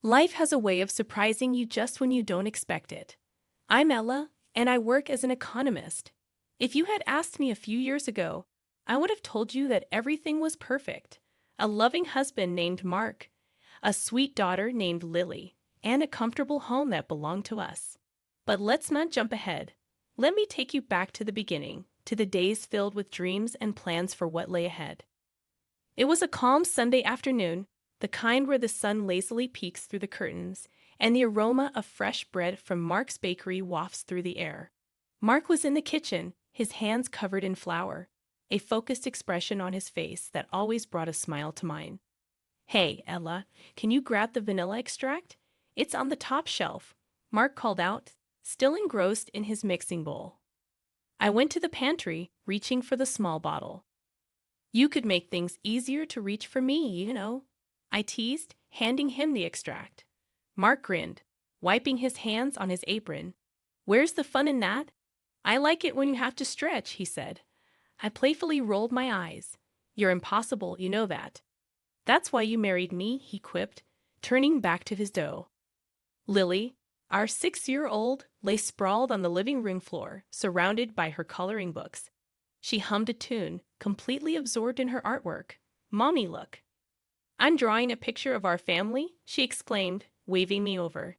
Life has a way of surprising you just when you don't expect it. I'm Ella, and I work as an economist. If you had asked me a few years ago, I would have told you that everything was perfect. A loving husband named Mark, a sweet daughter named Lily, and a comfortable home that belonged to us. But let's not jump ahead. Let me take you back to the beginning, to the days filled with dreams and plans for what lay ahead. It was a calm Sunday afternoon, the kind where the sun lazily peeks through the curtains, and the aroma of fresh bread from Mark's bakery wafts through the air. Mark was in the kitchen, his hands covered in flour, a focused expression on his face that always brought a smile to mine. "Hey, Ella, can you grab the vanilla extract? It's on the top shelf," Mark called out, still engrossed in his mixing bowl. I went to the pantry, reaching for the small bottle. "You could make things easier to reach for me. I teased, handing him the extract. Mark grinned, wiping his hands on his apron. "Where's the fun in that? I like it when you have to stretch," he said. I playfully rolled my eyes. "You're impossible, you know that." "That's why you married me," he quipped, turning back to his dough. Lily, our 6-year-old, lay sprawled on the living room floor, surrounded by her coloring books. She hummed a tune, completely absorbed in her artwork. "Mommy, look. I'm drawing a picture of our family," she exclaimed, waving me over.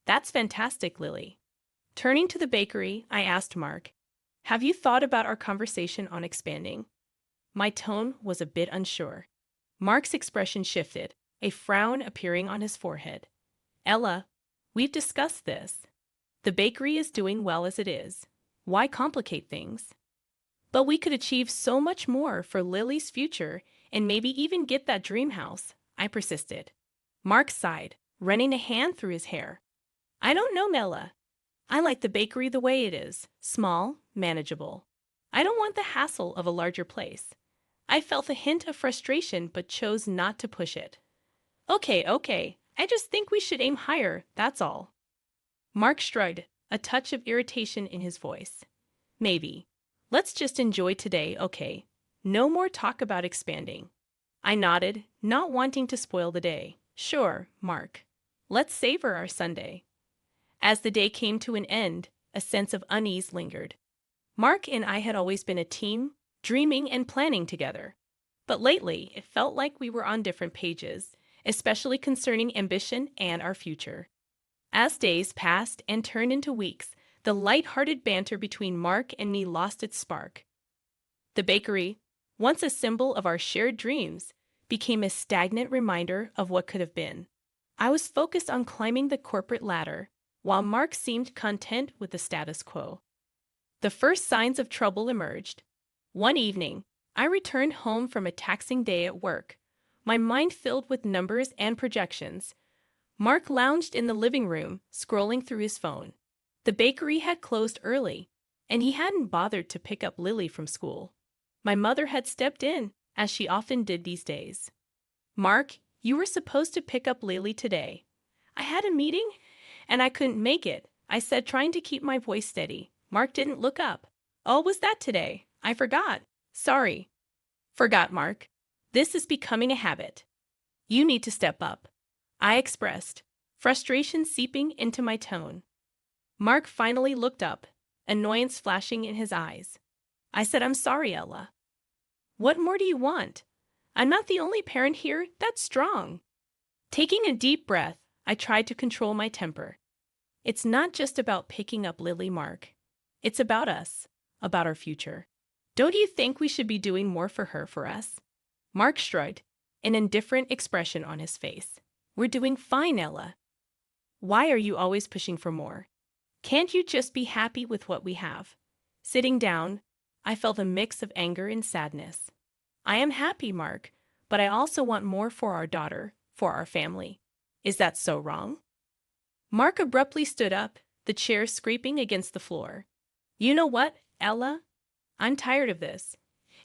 "That's fantastic, Lily." Turning to the bakery, I asked Mark, "Have you thought about our conversation on expanding?" My tone was a bit unsure. Mark's expression shifted, a frown appearing on his forehead. "Ella, we've discussed this. The bakery is doing well as it is. Why complicate things? But we could achieve so much more for Lily's future and maybe even get that dream house," I persisted. Mark sighed, running a hand through his hair. "I don't know, Mela. I like the bakery the way it is, small, manageable. I don't want the hassle of a larger place." I felt a hint of frustration but chose not to push it. Okay. I just think we should aim higher, that's all." Mark shrugged, a touch of irritation in his voice. "Maybe. Let's just enjoy today, okay? No more talk about expanding." I nodded, not wanting to spoil the day. "Sure, Mark. Let's savor our Sunday." As the day came to an end, a sense of unease lingered. Mark and I had always been a team, dreaming and planning together. But lately, it felt like we were on different pages, especially concerning ambition and our future. As days passed and turned into weeks, the light-hearted banter between Mark and me lost its spark. The bakery, once a symbol of our shared dreams, became a stagnant reminder of what could have been. I was focused on climbing the corporate ladder, while Mark seemed content with the status quo. The first signs of trouble emerged. One evening, I returned home from a taxing day at work, my mind filled with numbers and projections. Mark lounged in the living room, scrolling through his phone. The bakery had closed early, and he hadn't bothered to pick up Lily from school. My mother had stepped in, as she often did these days. "Mark, you were supposed to pick up Lily today." "I had a meeting, and I couldn't make it," I said, trying to keep my voice steady. Mark didn't look up. "Oh, was that today? I forgot. Sorry." "Forgot, Mark. This is becoming a habit. You need to step up," I expressed, frustration seeping into my tone. Mark finally looked up, annoyance flashing in his eyes. I said, "I'm sorry, Ella." "What more do you want? I'm not the only parent here that's strong." Taking a deep breath, I tried to control my temper. "It's not just about picking up Lily, Mark. It's about us, about our future. Don't you think we should be doing more for her, for us?" Mark shrugged, an indifferent expression on his face. "We're doing fine, Ella. Why are you always pushing for more? Can't you just be happy with what we have?" Sitting down, I felt a mix of anger and sadness. "I am happy, Mark, but I also want more for our daughter, for our family. Is that so wrong?" Mark abruptly stood up, the chair scraping against the floor. "You know what, Ella? I'm tired of this.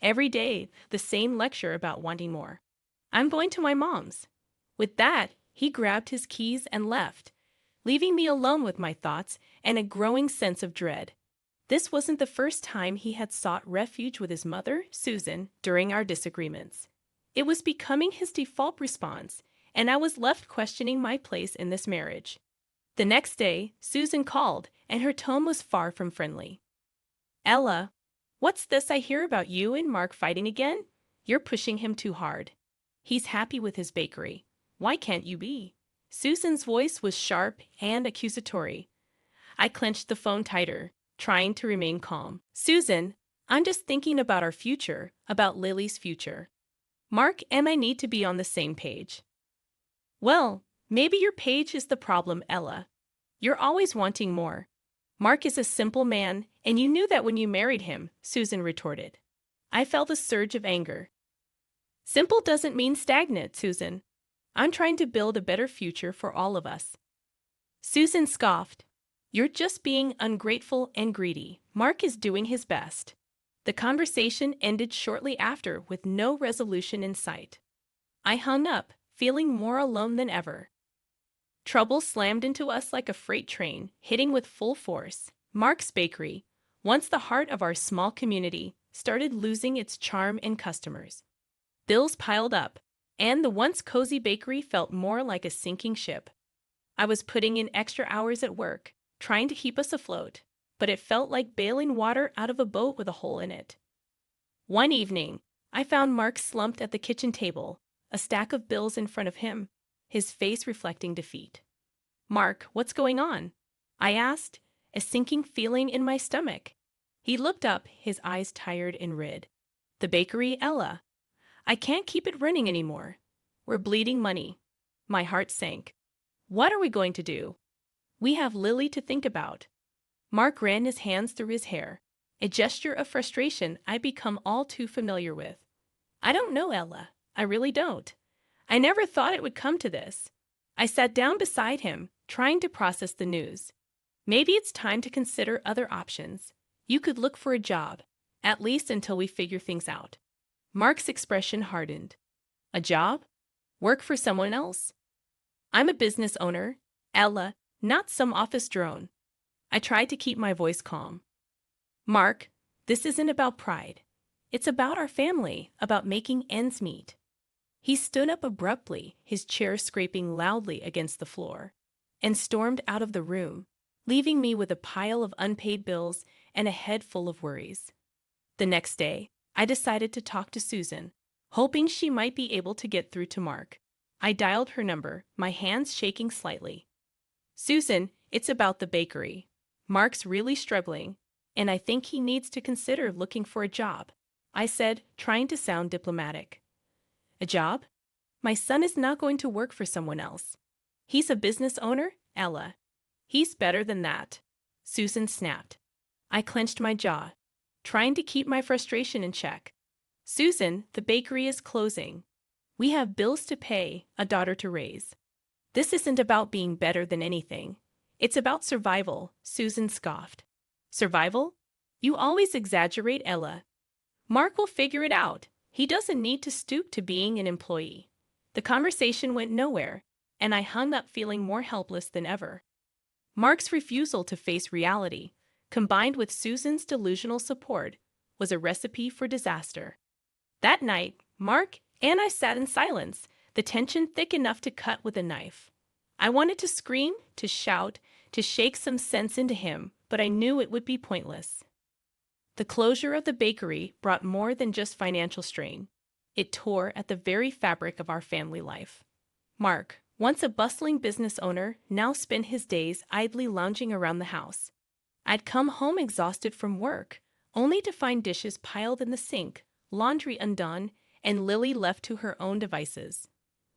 Every day, the same lecture about wanting more. I'm going to my mom's." With that, he grabbed his keys and left, leaving me alone with my thoughts and a growing sense of dread. This wasn't the first time he had sought refuge with his mother, Susan, during our disagreements. It was becoming his default response, and I was left questioning my place in this marriage. The next day, Susan called, and her tone was far from friendly. Ella, what's this I hear about you and Mark fighting again? You're pushing him too hard. He's happy with his bakery. Why can't you be? Susan's voice was sharp and accusatory. I clenched the phone tighter, trying to remain calm. Susan, I'm just thinking about our future, about Lily's future. Mark and I need to be on the same page. Well, maybe your page is the problem, Ella. You're always wanting more. Mark is a simple man, and you knew that when you married him, Susan retorted. I felt a surge of anger. Simple doesn't mean stagnant, Susan. I'm trying to build a better future for all of us. Susan scoffed. You're just being ungrateful and greedy. Mark is doing his best. The conversation ended shortly after with no resolution in sight. I hung up, feeling more alone than ever. Trouble slammed into us like a freight train, hitting with full force. Mark's Bakery, once the heart of our small community, started losing its charm and customers. Bills piled up, and the once cozy bakery felt more like a sinking ship. I was putting in extra hours at work, trying to keep us afloat, but it felt like bailing water out of a boat with a hole in it. One evening, I found Mark slumped at the kitchen table, a stack of bills in front of him, his face reflecting defeat. Mark, what's going on? I asked, a sinking feeling in my stomach. He looked up, his eyes tired and red. The bakery, Ella. I can't keep it running anymore. We're bleeding money. My heart sank. What are we going to do? We have Lily to think about. Mark ran his hands through his hair, a gesture of frustration I'd become all too familiar with. I don't know, Ella. I really don't. I never thought it would come to this. I sat down beside him, trying to process the news. Maybe it's time to consider other options. You could look for a job, at least until we figure things out. Mark's expression hardened. A job? Work for someone else? I'm a business owner, Ella, not some office drone. I tried to keep my voice calm. Mark, this isn't about pride. It's about our family, about making ends meet. He stood up abruptly, his chair scraping loudly against the floor, and stormed out of the room, leaving me with a pile of unpaid bills and a head full of worries. The next day, I decided to talk to Susan, hoping she might be able to get through to Mark. I dialed her number, my hands shaking slightly. Susan, it's about the bakery. Mark's really struggling, and I think he needs to consider looking for a job, I said, trying to sound diplomatic. A job? My son is not going to work for someone else. He's a business owner, Ella. He's better than that, Susan snapped. I clenched my jaw, trying to keep my frustration in check. Susan, the bakery is closing. We have bills to pay, a daughter to raise. This isn't about being better than anything. It's about survival, Susan scoffed. Survival? You always exaggerate, Ella. Mark will figure it out. He doesn't need to stoop to being an employee. The conversation went nowhere, and I hung up feeling more helpless than ever. Mark's refusal to face reality, combined with Susan's delusional support, was a recipe for disaster. That night, Mark and I sat in silence, the tension thick enough to cut with a knife. I wanted to scream, to shout, to shake some sense into him, but I knew it would be pointless. The closure of the bakery brought more than just financial strain. It tore at the very fabric of our family life. Mark, once a bustling business owner, now spent his days idly lounging around the house. I'd come home exhausted from work, only to find dishes piled in the sink, laundry undone, and Lily left to her own devices.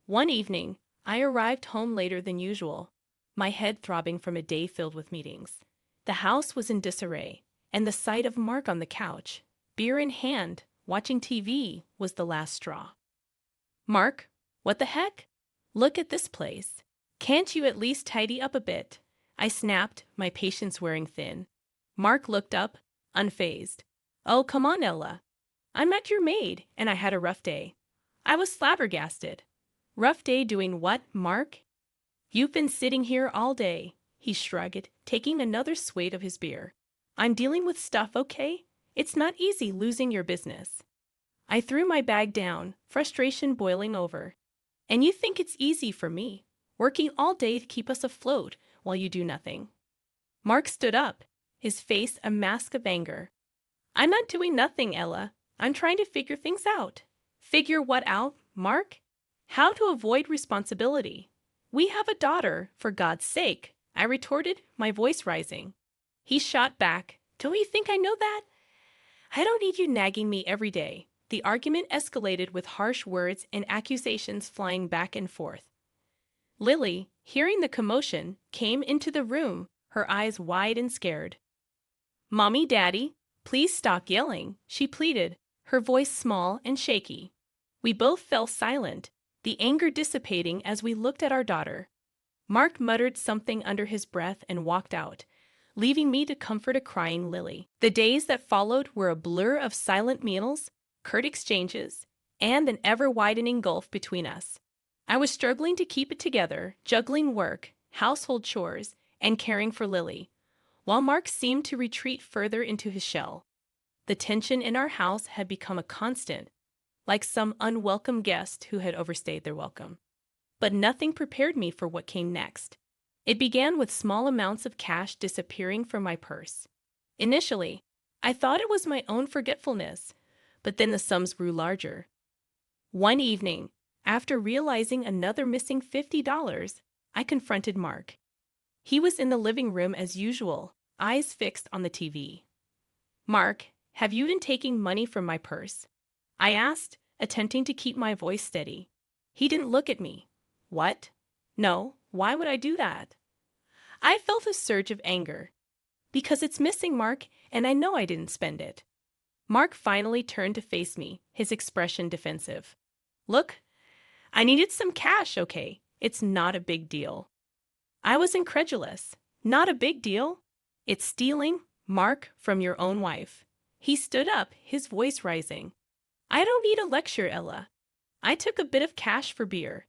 One evening, I arrived home later than usual, my head throbbing from a day filled with meetings. The house was in disarray, and the sight of Mark on the couch, beer in hand, watching TV, was the last straw. Mark, what the heck? Look at this place. Can't you at least tidy up a bit? I snapped, my patience wearing thin. Mark looked up, unfazed. Oh, come on, Ella. I'm not your maid, and I had a rough day. I was flabbergasted. Rough day doing what, Mark? You've been sitting here all day, he shrugged, taking another swig of his beer. I'm dealing with stuff, okay? It's not easy losing your business. I threw my bag down, frustration boiling over. And you think it's easy for me, working all day to keep us afloat while you do nothing. Mark stood up, his face a mask of anger. I'm not doing nothing, Ella. I'm trying to figure things out. Figure what out, Mark? How to avoid responsibility. We have a daughter, for God's sake, I retorted, my voice rising. He shot back. Don't you think I know that? I don't need you nagging me every day. The argument escalated with harsh words and accusations flying back and forth. Lily, hearing the commotion, came into the room, her eyes wide and scared. Mommy, Daddy, please stop yelling, she pleaded, her voice small and shaky. We both fell silent, the anger dissipating as we looked at our daughter. Mark muttered something under his breath and walked out, leaving me to comfort a crying Lily. The days that followed were a blur of silent meals, curt exchanges, and an ever-widening gulf between us. I was struggling to keep it together, juggling work, household chores, and caring for Lily, while Mark seemed to retreat further into his shell. The tension in our house had become a constant, like some unwelcome guest who had overstayed their welcome. But nothing prepared me for what came next. It began with small amounts of cash disappearing from my purse. Initially, I thought it was my own forgetfulness, but then the sums grew larger. One evening, after realizing another missing $50, I confronted Mark. He was in the living room as usual, eyes fixed on the TV. Mark, have you been taking money from my purse? I asked, attempting to keep my voice steady. He didn't look at me. What? No, why would I do that? I felt a surge of anger. Because it's missing, Mark, and I know I didn't spend it. Mark finally turned to face me, his expression defensive. Look, I needed some cash, okay? It's not a big deal. I was incredulous. Not a big deal? It's stealing, Mark, from your own wife. He stood up, his voice rising. I don't need a lecture, Ella. I took a bit of cash for beer.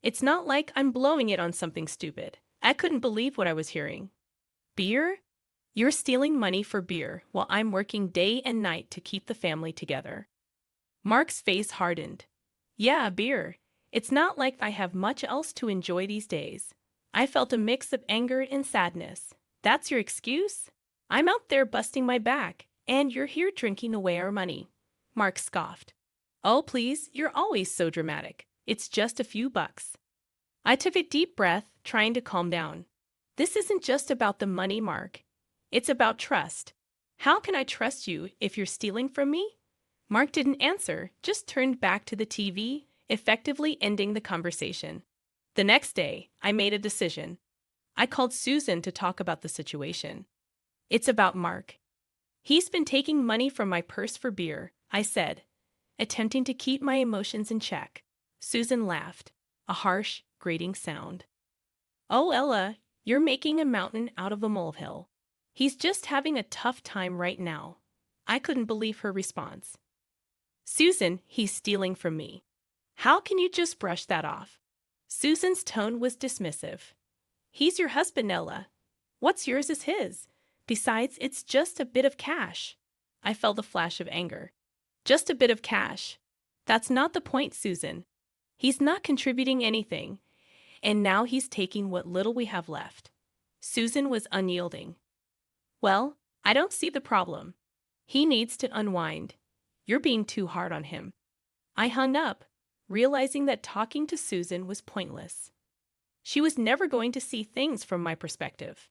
It's not like I'm blowing it on something stupid. I couldn't believe what I was hearing. Beer? You're stealing money for beer while I'm working day and night to keep the family together. Mark's face hardened. Yeah, beer. It's not like I have much else to enjoy these days. I felt a mix of anger and sadness. That's your excuse? I'm out there busting my back, and you're here drinking away our money. Mark scoffed. Oh, please, you're always so dramatic. It's just a few bucks. I took a deep breath, trying to calm down. This isn't just about the money, Mark. It's about trust. How can I trust you if you're stealing from me? Mark didn't answer, just turned back to the TV, effectively ending the conversation. The next day, I made a decision. I called Susan to talk about the situation. It's about Mark. He's been taking money from my purse for beer, I said, attempting to keep my emotions in check. Susan laughed, a harsh, grating sound. Oh, Ella, you're making a mountain out of a molehill. He's just having a tough time right now. I couldn't believe her response. Susan, he's stealing from me. How can you just brush that off? Susan's tone was dismissive. He's your husband, Ella. What's yours is his. Besides, it's just a bit of cash. I felt a flash of anger. Just a bit of cash. That's not the point, Susan. He's not contributing anything, and now he's taking what little we have left. Susan was unyielding. Well, I don't see the problem. He needs to unwind. You're being too hard on him. I hung up, realizing that talking to Susan was pointless. She was never going to see things from my perspective.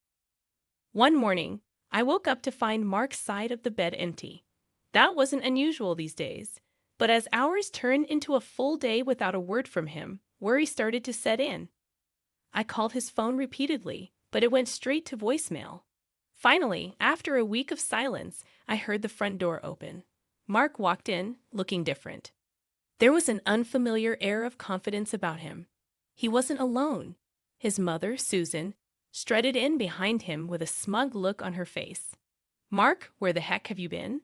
One morning, I woke up to find Mark's side of the bed empty. That wasn't unusual these days, but as hours turned into a full day without a word from him, worry started to set in. I called his phone repeatedly, but it went straight to voicemail. Finally, after a week of silence, I heard the front door open. Mark walked in, looking different. There was an unfamiliar air of confidence about him. He wasn't alone. His mother, Susan, strutted in behind him with a smug look on her face. Mark, where the heck have you been?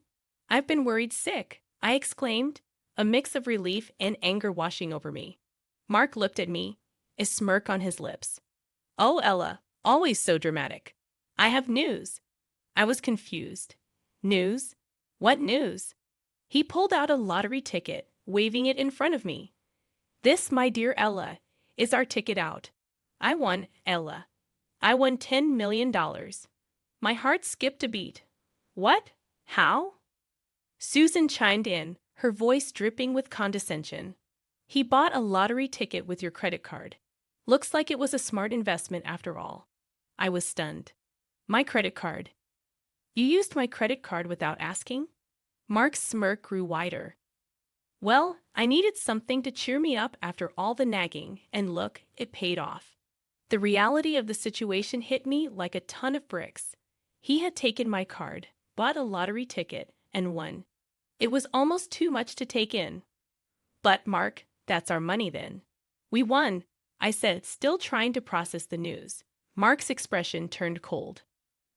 I've been worried sick, I exclaimed, a mix of relief and anger washing over me. Mark looked at me, a smirk on his lips. Oh, Ella, always so dramatic. I have news. I was confused. News? What news? He pulled out a lottery ticket, waving it in front of me. This, my dear Ella, is our ticket out. I won, Ella. I won $10 million. My heart skipped a beat. What? How? Susan chimed in, her voice dripping with condescension. He bought a lottery ticket with your credit card. Looks like it was a smart investment after all. I was stunned. My credit card. You used my credit card without asking? Mark's smirk grew wider. Well, I needed something to cheer me up after all the nagging, and look, it paid off. The reality of the situation hit me like a ton of bricks. He had taken my card, bought a lottery ticket, and won. It was almost too much to take in. But, Mark, that's our money then. We won, I said, still trying to process the news. Mark's expression turned cold.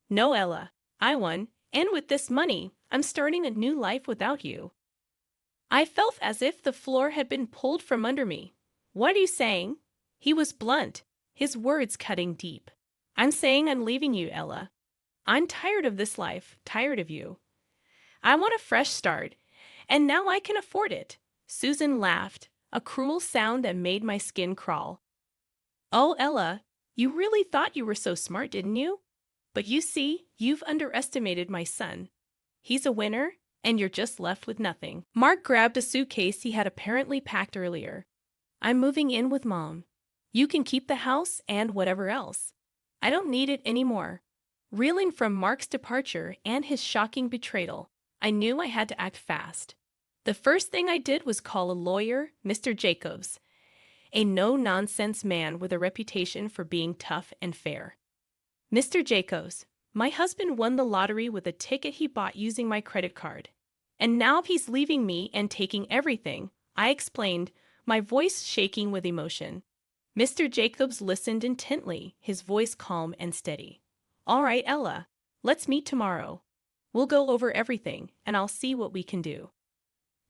No, Ella, I won, and with this money, I'm starting a new life without you. I felt as if the floor had been pulled from under me. What are you saying? He was blunt, his words cutting deep. I'm saying I'm leaving you, Ella. I'm tired of this life, tired of you. I want a fresh start, and now I can afford it. Susan laughed, a cruel sound that made my skin crawl. Oh, Ella, you really thought you were so smart, didn't you? But you see, you've underestimated my son. He's a winner, and you're just left with nothing. Mark grabbed a suitcase he had apparently packed earlier. I'm moving in with Mom. You can keep the house and whatever else. I don't need it anymore. Reeling from Mark's departure and his shocking betrayal, I knew I had to act fast. The first thing I did was call a lawyer, Mr. Jacobs, a no-nonsense man with a reputation for being tough and fair. Mr. Jacobs, my husband won the lottery with a ticket he bought using my credit card. And now he's leaving me and taking everything, I explained, my voice shaking with emotion. Mr. Jacobs listened intently, his voice calm and steady. All right, Ella, let's meet tomorrow. We'll go over everything, and I'll see what we can do.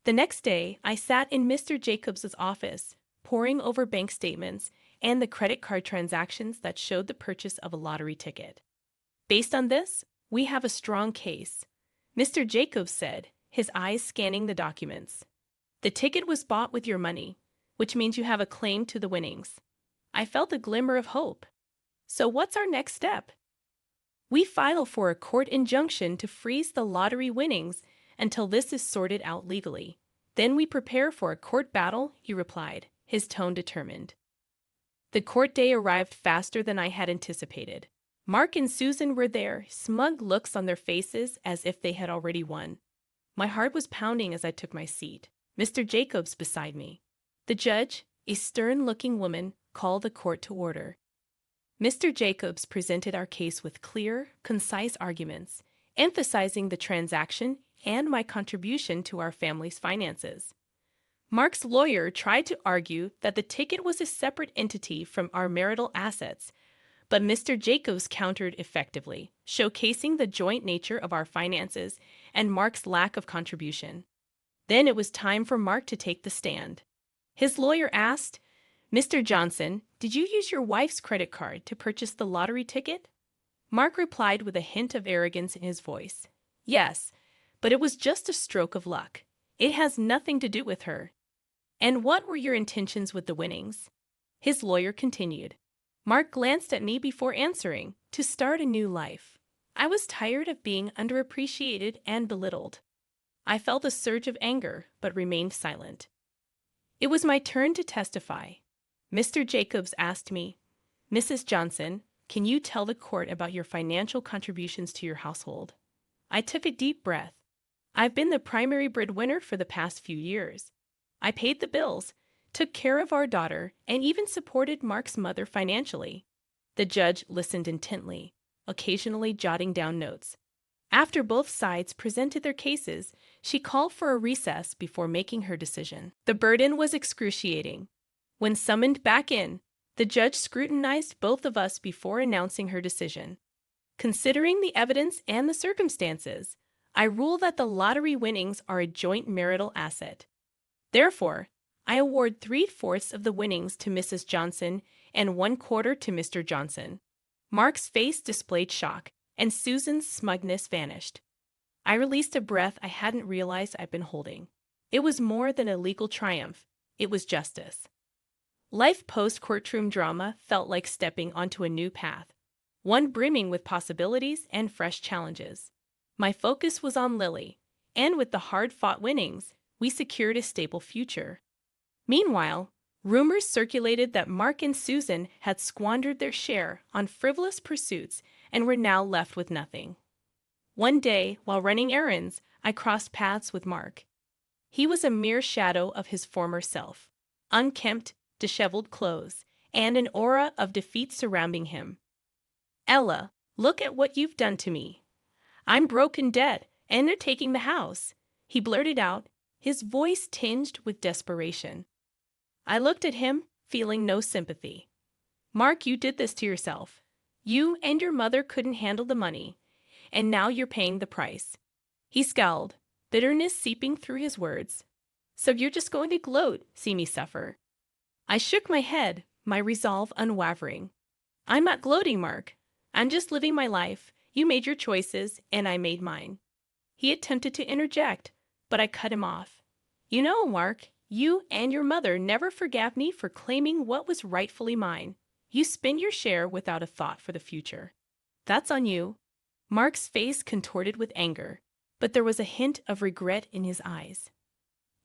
The next day, I sat in Mr. Jacobs' office, poring over bank statements and the credit card transactions that showed the purchase of a lottery ticket. Based on this, we have a strong case, Mr. Jacobs said, his eyes scanning the documents. The ticket was bought with your money, which means you have a claim to the winnings. I felt a glimmer of hope. So what's our next step? We file for a court injunction to freeze the lottery winnings until this is sorted out legally. Then we prepare for a court battle, he replied, his tone determined. The court day arrived faster than I had anticipated. Mark and Susan were there, smug looks on their faces as if they had already won. My heart was pounding as I took my seat, Mr. Jacobs beside me. The judge, a stern-looking woman, called the court to order. Mr. Jacobs presented our case with clear, concise arguments, emphasizing the transaction and my contribution to our family's finances. Mark's lawyer tried to argue that the ticket was a separate entity from our marital assets, but Mr. Jacobs countered effectively, showcasing the joint nature of our finances and Mark's lack of contribution. Then it was time for Mark to take the stand. His lawyer asked, Mr. Johnson, did you use your wife's credit card to purchase the lottery ticket? Mark replied with a hint of arrogance in his voice. Yes, but it was just a stroke of luck. It has nothing to do with her. And what were your intentions with the winnings? His lawyer continued. Mark glanced at me before answering, to start a new life. I was tired of being underappreciated and belittled. I felt a surge of anger, but remained silent. It was my turn to testify. Mr. Jacobs asked me, Mrs. Johnson, can you tell the court about your financial contributions to your household? I took a deep breath. I've been the primary breadwinner for the past few years. I paid the bills, took care of our daughter, and even supported Mark's mother financially. The judge listened intently, occasionally jotting down notes. After both sides presented their cases, she called for a recess before making her decision. The burden was excruciating. When summoned back in, the judge scrutinized both of us before announcing her decision. Considering the evidence and the circumstances, I rule that the lottery winnings are a joint marital asset. Therefore, I award 3/4 of the winnings to Mrs. Johnson and 1/4 to Mr. Johnson. Mark's face displayed shock, and Susan's smugness vanished. I released a breath I hadn't realized I'd been holding. It was more than a legal triumph. It was justice. Life post-courtroom drama felt like stepping onto a new path, one brimming with possibilities and fresh challenges. My focus was on Lily, and with the hard-fought winnings, we secured a stable future. Meanwhile, rumors circulated that Mark and Susan had squandered their share on frivolous pursuits and were now left with nothing. One day, while running errands, I crossed paths with Mark. He was a mere shadow of his former self, unkempt, disheveled clothes, and an aura of defeat surrounding him. "Ella, look at what you've done to me. I'm broke and dead, and they're taking the house," he blurted out, his voice tinged with desperation. I looked at him, feeling no sympathy. "Mark, you did this to yourself. You and your mother couldn't handle the money, and now you're paying the price." He scowled, bitterness seeping through his words. "So you're just going to gloat, see me suffer?" I shook my head, my resolve unwavering. "I'm not gloating, Mark. I'm just living my life. You made your choices, and I made mine." He attempted to interject, but I cut him off. "You know, Mark, you and your mother never forgave me for claiming what was rightfully mine. You spent your share without a thought for the future. That's on you." Mark's face contorted with anger, but there was a hint of regret in his eyes.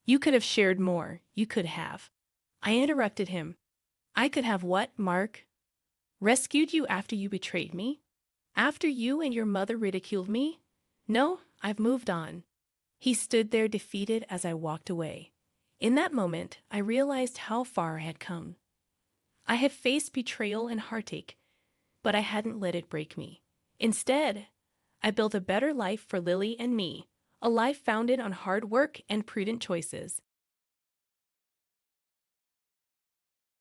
"You could have shared more. You could have." I interrupted him. "I could have what, Mark? Rescued you after you betrayed me? After you and your mother ridiculed me? No, I've moved on." He stood there defeated as I walked away. In that moment, I realized how far I had come. I had faced betrayal and heartache, but I hadn't let it break me. Instead, I built a better life for Lily and me, a life founded on hard work and prudent choices.